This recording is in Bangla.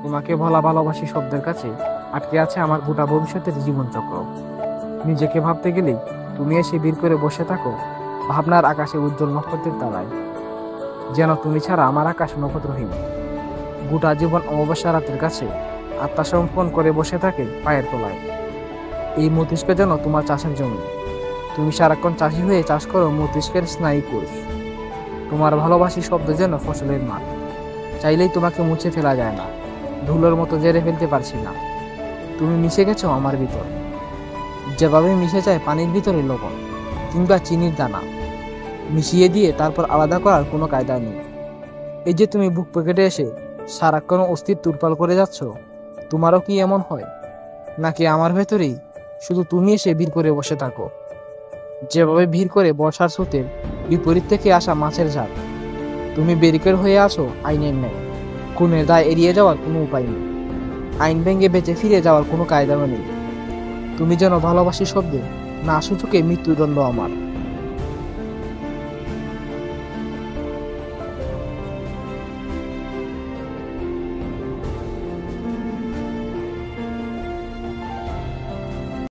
তোমাকে বলা ভালোবাসি শব্দের কাছে আটকে আছে আমার গোটা ভবিষ্যতের জীবনচক্র। নিজেকে ভাবতে গেলেই তুমি এসে বীর করে বসে থাকো ভাবনার আকাশে উজ্জ্বল নক্ষত্রের তারায়। যেন তুমি ছাড়া আমার আকাশ নক্ষত্রহীন। গোটা জীবন অমাবস্যা রাতের কাছে আত্মসমর্পণ করে বসে থাকে পায়ের তলায়। এই মস্তিষ্ক যেন তোমার চাষের জমি। তুমি সারাক্ষণ চাষি হয়ে চাষ করো মস্তিষ্কের স্নায়ু কোষ। তোমার ভালোবাসি শব্দ যেন ফসলের মাঠ, চাইলেই তোমাকে মুছে ফেলা যায় না, ধুলোর মতো জেরে ফেলতে পারছি না। তুমি মিশে গেছো আমার ভিতর, যেভাবে মিশে যায় পানির ভিতরে লবণ কিংবা চিনির দানা। মিশিয়ে দিয়ে তারপর আলাদা করার কোনো কায়দা নেই। এই যে তুমি বুক পকেটে এসে সারাক্ষণ অস্থির তুলপাল করে যাচ্ছ, তোমারও কি এমন হয়? নাকি আমার ভেতরেই শুধু তুমি এসে ভিড় করে বসে থাকো, যেভাবে ভিড় করে বর্ষার স্রোতের বিপরীত থেকে আসা মাছের ঝাঁক? তুমি ব্যারিকেড হয়ে আছো আইনের ন্যায়, খুনের দায় এড়িয়ে যাওয়ার কোনো উপায় নেই, আইন ভেঙে বেঁচে ফিরে যাওয়ার কোনো কায়দাও নেই। তুমি যেন ভালোবাসি শব্দে না সূচকে মৃত্যুদণ্ড আমার।